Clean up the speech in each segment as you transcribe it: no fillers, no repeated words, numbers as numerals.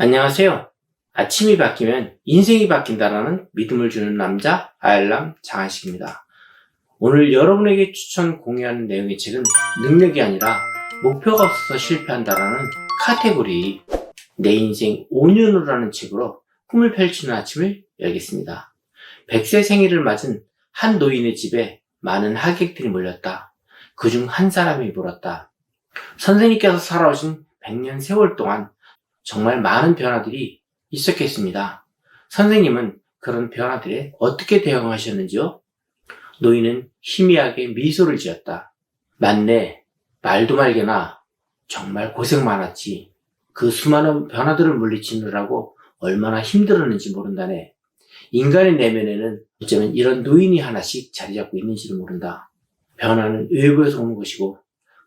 안녕하세요. 아침이 바뀌면 인생이 바뀐다라는 믿음을 주는 남자 아알람 장한식입니다. 오늘 여러분에게 공유하는 내용의 책은 능력이 아니라 목표가 없어서 실패한다라는 카테고리 내 인생 5년후라는 책으로 꿈을 펼치는 아침을 열겠습니다. 100세 생일을 맞은 한 노인의 집에 많은 하객들이 몰렸다. 그중 한 사람이 물었다. 선생님께서 살아오신 100년 세월 동안 정말 많은 변화들이 있었겠습니다. 선생님은 그런 변화들에 어떻게 대응하셨는지요? 노인은 희미하게 미소를 지었다. 맞네. 말도 말게나. 정말 고생 많았지. 그 수많은 변화들을 물리치느라고 얼마나 힘들었는지 모른다네. 인간의 내면에는 어쩌면 이런 노인이 하나씩 자리 잡고 있는지를 모른다. 변화는 외부에서 오는 것이고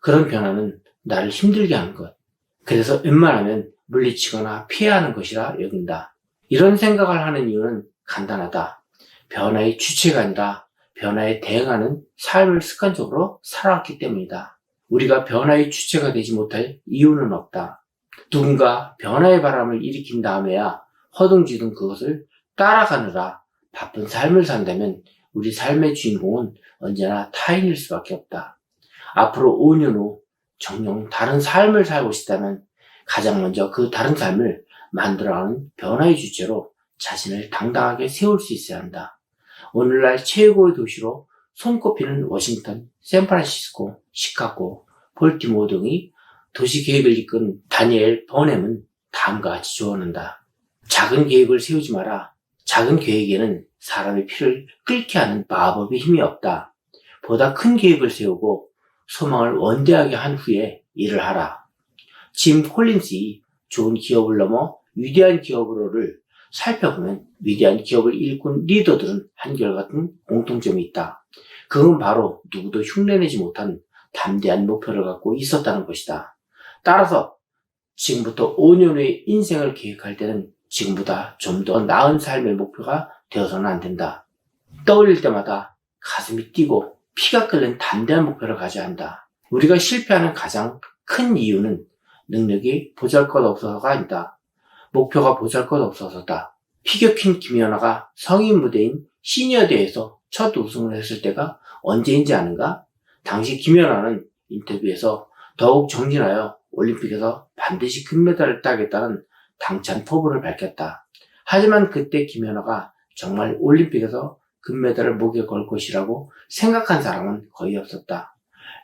그런 변화는 나를 힘들게 하는 것. 그래서 웬만하면 물리치거나 피해야 하는 것이라 여긴다. 이런 생각을 하는 이유는 간단하다. 변화의 주체가 아니라 변화에 대응하는 삶을 습관적으로 살아왔기 때문이다. 우리가 변화의 주체가 되지 못할 이유는 없다. 누군가 변화의 바람을 일으킨 다음에야 허둥지둥 그것을 따라가느라 바쁜 삶을 산다면 우리 삶의 주인공은 언제나 타인일 수밖에 없다. 앞으로 5년 후 정녕 다른 삶을 살고 싶다면 가장 먼저 그 다른 삶을 만들어가는 변화의 주체로 자신을 당당하게 세울 수 있어야 한다. 오늘날 최고의 도시로 손꼽히는 워싱턴, 샌프란시스코, 시카고, 볼티모어 등이 도시 계획을 이끈 다니엘 버넴은 다음과 같이 조언한다. 작은 계획을 세우지 마라. 작은 계획에는 사람의 피를 끓게 하는 마법의 힘이 없다. 보다 큰 계획을 세우고 소망을 원대하게 한 후에 일을 하라. 짐 콜린스의 좋은 기업을 넘어 위대한 기업으로를 살펴보면 위대한 기업을 일꾼 리더들은 한결같은 공통점이 있다. 그건 바로 누구도 흉내내지 못한 담대한 목표를 갖고 있었다는 것이다. 따라서 지금부터 5년 후의 인생을 계획할 때는 지금보다 좀 더 나은 삶의 목표가 되어서는 안 된다. 떠올릴 때마다 가슴이 뛰고 피가 끓는 담대한 목표를 가져야 한다. 우리가 실패하는 가장 큰 이유는 능력이 보잘것없어서가 아니다. 목표가 보잘것없어서다. 피 격힌 김연아가 성인 무대인 시니어대회에서 첫 우승을 했을 때가 언제인지 아는가? 당시 김연아는 인터뷰에서 더욱 정진하여 올림픽에서 반드시 금메달을 따겠다는 당찬 포부를 밝혔다. 하지만 그때 김연아가 정말 올림픽에서 금메달을 목에 걸 것이라고 생각한 사람은 거의 없었다.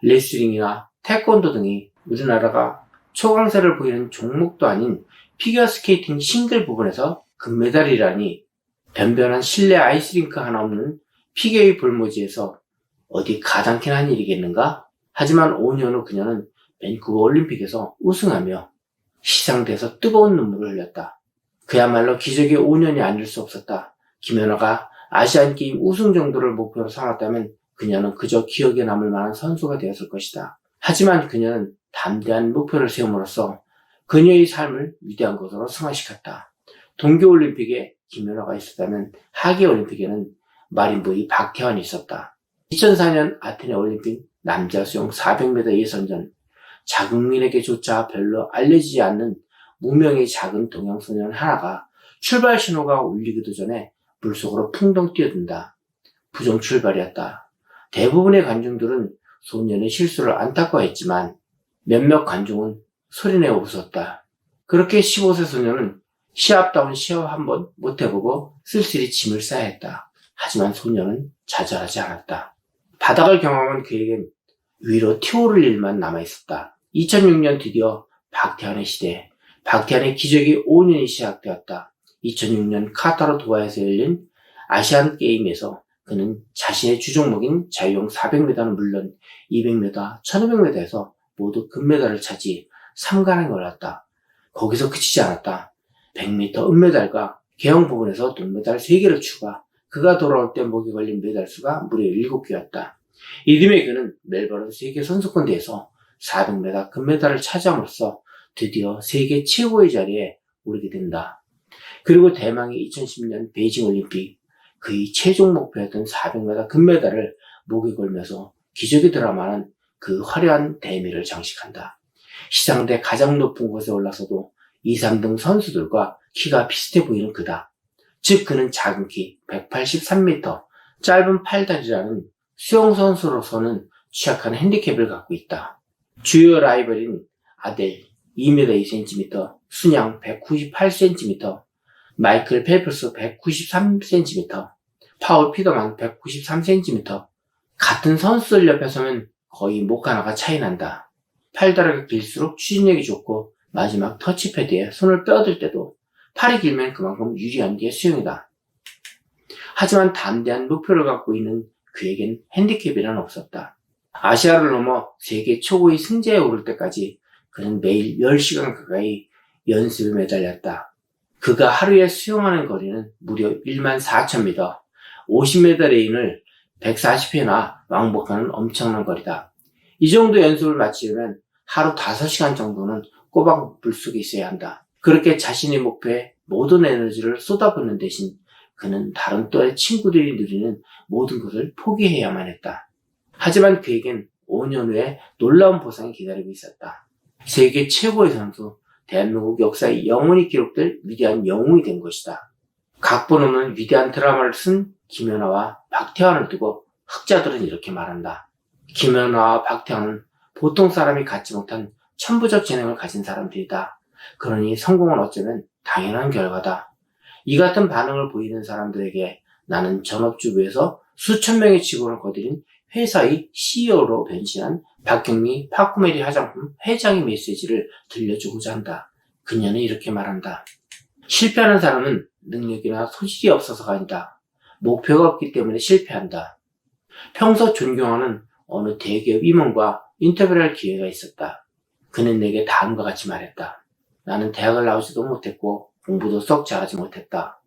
레슬링이나 태권도 등이 우리나라가 초강세를 보이는 종목도 아닌 피겨스케이팅 싱글 부분에서 금메달이라니 변변한 실내 아이스링크 하나 없는 피겨의 볼모지에서 어디 가당키나 한 일이겠는가? 하지만 5년 후 그녀는 밴쿠버 올림픽에서 우승하며 시상대에서 뜨거운 눈물을 흘렸다. 그야말로 기적의 5년이 아닐 수 없었다. 김연아가 아시안게임 우승 정도를 목표로 삼았다면 그녀는 그저 기억에 남을 만한 선수가 되었을 것이다. 하지만 그녀는 담대한 목표를 세움으로써 그녀의 삶을 위대한 것으로 승화시켰다. 동계올림픽에 김연아가 있었다면 하계올림픽에는 마린부의 박태환이 있었다. 2004년 아테네 올림픽 남자 수영 400m 예선전, 자국민에게조차 별로 알려지지 않는 무명의 작은 동양 소년 하나가 출발 신호가 울리기도 전에 물속으로 풍덩 뛰어든다. 부정 출발이었다. 대부분의 관중들은 소년의 실수를 안타까워했지만 몇몇 관중은 소리내어 웃었다. 그렇게 15세 소년은 시합다운 시합 한번 못해보고 쓸쓸히 짐을 싸야 했다. 하지만 소년은 좌절하지 않았다. 바닥을 경험한 그에겐 위로 튀오를 일만 남아있었다. 2006년 드디어 박태환의 시대, 박태환의 기적의 5년이 시작되었다. 2006년 카타르 도하에서 열린 아시안 게임에서 그는 자신의 주종목인 자유형 400m는 물론 200m, 1500m에서 모두 금메달을 차지 3관왕에 올랐다. 거기서 그치지 않았다. 100m 은메달과 개영 부분에서 동메달 3개를 추가, 그가 돌아올 때 목에 걸린 메달 수가 무려 7개였다. 이듬해 그는 멜버른 세계 선수권대회에서 400m 금메달을 차지함으로써 드디어 세계 최고의 자리에 오르게 된다. 그리고 대망의 2010년 베이징 올림픽, 그의 최종 목표였던 400m 금메달을 목에 걸면서 기적의 드라마는 그 화려한 대미를 장식한다. 시상대 가장 높은 곳에 올라서도 2, 3등 선수들과 키가 비슷해 보이는 그다. 즉 그는 작은 키 183m, 짧은 팔다리라는 수영선수로서는 취약한 핸디캡을 갖고 있다. 주요 라이벌인 아델 2m 2cm, 순양 198cm, 마이클 펠프스 193cm, 파울 피더만 193cm. 같은 선수들 옆에 서면 거의 목 하나가 차이 난다. 팔다리가 길수록 추진력이 좋고 마지막 터치패드에 손을 뻗을 때도 팔이 길면 그만큼 유리한 게 수영이다. 하지만 담대한 목표를 갖고 있는 그에겐 핸디캡이란 없었다. 아시아를 넘어 세계 최고의 승자에 오를 때까지 그는 매일 10시간 가까이 연습에 매달렸다. 그가 하루에 수영하는 거리는 무려 14,000m, 50m 레인을 140회나 왕복하는 엄청난 거리다. 이 정도 연습을 마치려면 하루 5시간 정도는 꼬박 물속에 있어야 한다. 그렇게 자신의 목표에 모든 에너지를 쏟아붓는 대신 그는 다른 또래 친구들이 누리는 모든 것을 포기해야만 했다. 하지만 그에겐 5년 후에 놀라운 보상이 기다리고 있었다. 세계 최고의 선수, 대한민국 역사에 영원히 기록될 위대한 영웅이 된 것이다. 각본 없는 위대한 드라마를 쓴 김연아와 박태환을 두고 학자들은 이렇게 말한다. 김연아와 박태환은 보통 사람이 갖지 못한 천부적 재능을 가진 사람들이다. 그러니 성공은 어쩌면 당연한 결과다. 이 같은 반응을 보이는 사람들에게 나는 전업주부에서 수천 명의 직원을 거느린 회사의 CEO로 변신한 박경리 파코메리 화장품 회장의 메시지를 들려주고자 한다. 그녀는 이렇게 말한다. 실패하는 사람은 능력이나 소질이 없어서가 아니다. 목표가 없기 때문에 실패한다. 평소 존경하는 어느 대기업 임원과 인터뷰를 할 기회가 있었다. 그는 내게 다음과 같이 말했다. 나는 대학을 나오지도 못했고 공부도 썩 잘하지 못했다.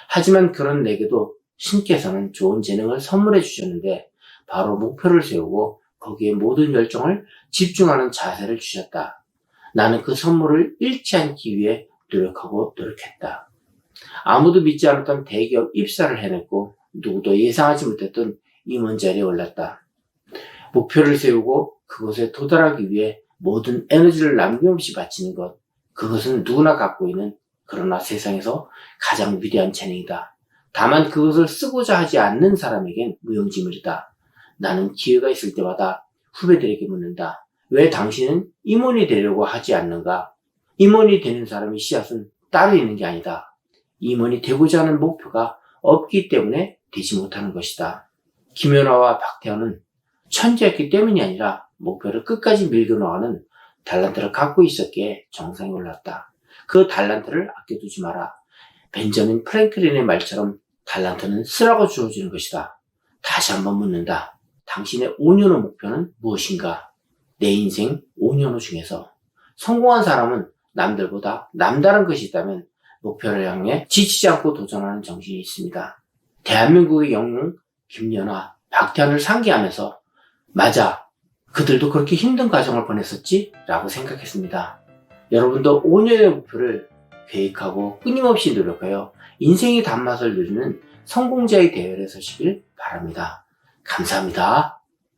하지만 그런 내게도 신께서는 좋은 재능을 선물해 주셨는데 바로 목표를 세우고 거기에 모든 열정을 집중하는 자세를 주셨다. 나는 그 선물을 잃지 않기 위해 노력했다. 아무도 믿지 않았던 대기업 입사를 해냈고 누구도 예상하지 못했던 임원 자리에 올랐다. 목표를 세우고 그것에 도달하기 위해 모든 에너지를 남김없이 바치는 것, 그것은 누구나 갖고 있는 그러나 세상에서 가장 위대한 재능이다. 다만 그것을 쓰고자 하지 않는 사람에겐 무용지물이다. 나는 기회가 있을 때마다 후배들에게 묻는다. 왜 당신은 임원이 되려고 하지 않는가? 임원이 되는 사람의 씨앗은 따로 있는 게 아니다. 임원이 되고자 하는 목표가 없기 때문에 되지 못하는 것이다. 김연아와 박태환은 천재였기 때문이 아니라 목표를 끝까지 밀고 나가는 달란트를 갖고 있었기에 정상에 올랐다. 그 달란트를 아껴두지 마라. 벤저민 프랭클린의 말처럼 달란트는 쓰라고 주어지는 것이다. 다시 한번 묻는다. 당신의 5년 후 목표는 무엇인가? 내 인생 5년 후 중에서 성공한 사람은 남들보다 남다른 것이 있다면 목표를 향해 지치지 않고 도전하는 정신이 있습니다. 대한민국의 영웅 김연아, 박태환을 상기하면서 맞아, 그들도 그렇게 힘든 과정을 보냈었지? 라고 생각했습니다. 여러분도 5년의 목표를 계획하고 끊임없이 노력하여 인생의 단맛을 누리는 성공자의 대열에 서시길 바랍니다. 감사합니다.